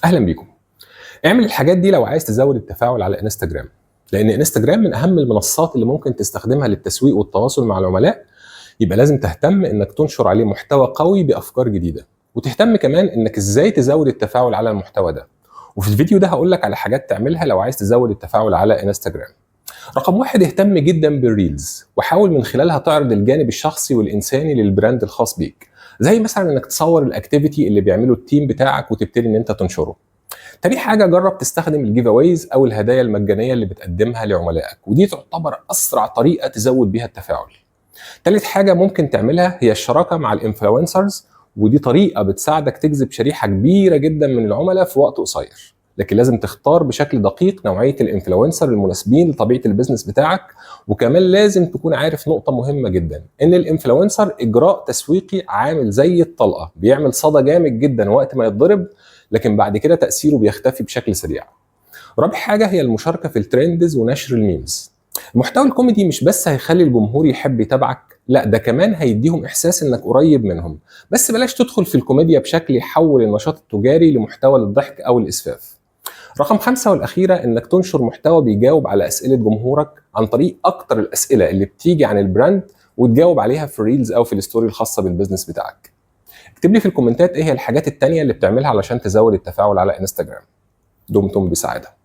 اهلا بيكم. اعمل الحاجات دي لو عايز تزود التفاعل على انستجرام، لان انستجرام من اهم المنصات اللي ممكن تستخدمها للتسويق والتواصل مع العملاء. يبقى لازم تهتم انك تنشر عليه محتوى قوي بافكار جديده، وتهتم كمان انك ازاي تزود التفاعل على المحتوى ده. وفي الفيديو ده هقول لك على حاجات تعملها لو عايز تزود التفاعل على انستجرام. رقم واحد، اهتم جدا بالريلز، وحاول من خلالها تعرض الجانب الشخصي والانساني للبراند الخاص بيك، زي مثلا انك تصور الاكتيفيتي اللي بيعمله التيم بتاعك وتبتدي ان انت تنشره. تاني حاجة، جرب تستخدم الجيف اويز أو الهدايا المجانية اللي بتقدمها لعملائك، ودي تعتبر أسرع طريقة تزود بيها التفاعل. تالت حاجة ممكن تعملها هي الشراكة مع الانفلونسرز، ودي طريقة بتساعدك تجذب شريحة كبيرة جدا من العملاء في وقت قصير. لكن لازم تختار بشكل دقيق نوعية الانفلونسر المناسبين لطبيعة البيزنس بتاعك. وكمان لازم تكون عارف نقطة مهمة جدا، ان الانفلونسر اجراء تسويقي عامل زي الطلقة، بيعمل صدى جامد جدا وقت ما يتضرب، لكن بعد كده تأثيره بيختفي بشكل سريع. رابع حاجة هي المشاركة في الترندز ونشر الميمز. المحتوى الكوميدي مش بس هيخلي الجمهور يحب يتابعك، لا ده كمان هيديهم إحساس إنك قريب منهم. بس بلاش تدخل في الكوميديا بشكل يحول النشاط التجاري لمحتوى للضحك أو الإسفاف. رقم 5 والأخيرة، إنك تنشر محتوى بيجاوب على أسئلة جمهورك عن طريق أكتر الأسئلة اللي بتيجي عن البراند، وتجاوب عليها في الريلز أو في الستوري الخاصة بالبيزنس بتاعك. اكتب لي في الكومنتات ايه هي الحاجات التانية اللي بتعملها علشان تزود التفاعل على انستجرام. دمتم بسعادة.